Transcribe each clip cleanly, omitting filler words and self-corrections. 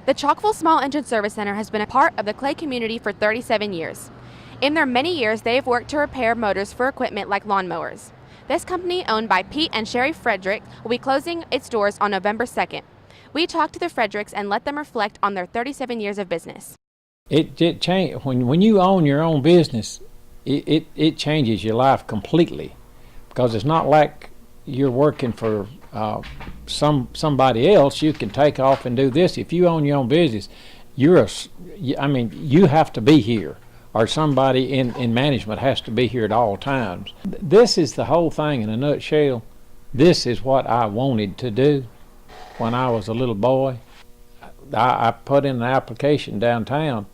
The Chalkville Small Engine Service Center has been a part of the Clay community for 37 years. In their many years, they have worked to repair motors for equipment like lawnmowers. This company, owned by Pete and Sherry Frederick, will be closing its doors on November 2nd. We talked to the Fredericks and let them reflect on their 37 years of business. It changed when you own your own business. It changes your life completely, because it's not like you're working for somebody else. You can take off and do this. If you own your own business, you have to be here, or somebody in management has to be here at all times. This is the whole thing in a nutshell. This is what I wanted to do when I was a little boy. I put in an application downtown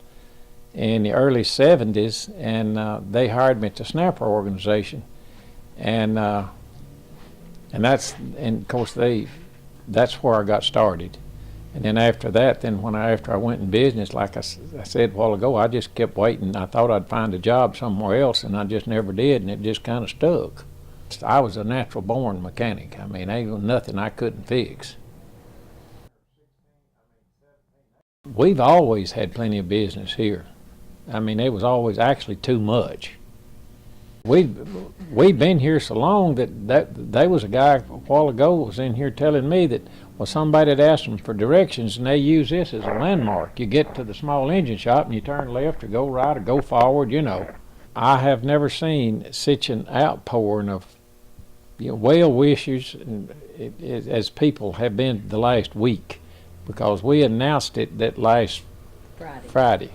in the early 70s, and they hired me at the Snapper organization, and of course that's where I got started. And then after that, after I went in business, like I said a while ago, I just kept waiting. I thought I'd find a job somewhere else, and I just never did, and it just kind of stuck. I was a natural born mechanic. I mean, there was nothing I couldn't fix. We've always had plenty of business here. I mean, it was always actually too much. We've been here so long that there was a guy a while ago was in here telling me that, well, somebody had asked them for directions, and they use this as a landmark. You get to the small engine shop and you turn left or go right or go forward, you know. I have never seen such an outpouring of well wishes as people have been the last week, because we announced it that last Friday.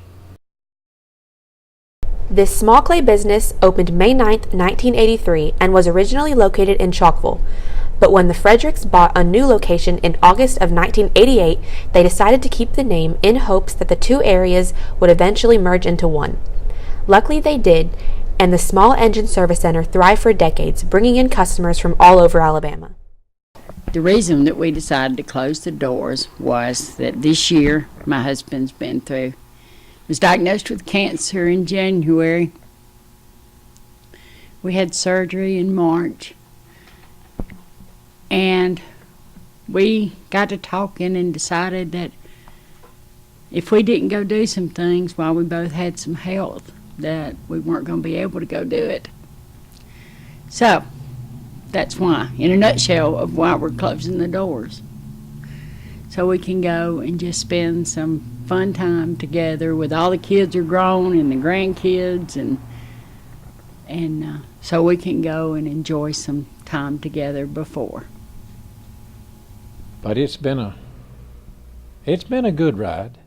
This small clay business opened May 9, 1983, and was originally located in Chalkville. But when the Fredericks bought a new location in August of 1988, they decided to keep the name in hopes that the two areas would eventually merge into one. Luckily they did, and the Small Engine Service Center thrived for decades, bringing in customers from all over Alabama. The reason that we decided to close the doors was that this year my husband's was diagnosed with cancer in January. We had surgery in March, and we got to talking and decided that if we didn't go do some things while we both had some health, that we weren't going to be able to go do it. So that's why, in a nutshell, of why we're closing the doors, so we can go and just spend some fun time together with all the kids are grown and the grandkids, and so we can go and enjoy some time together before. But it's been a good ride.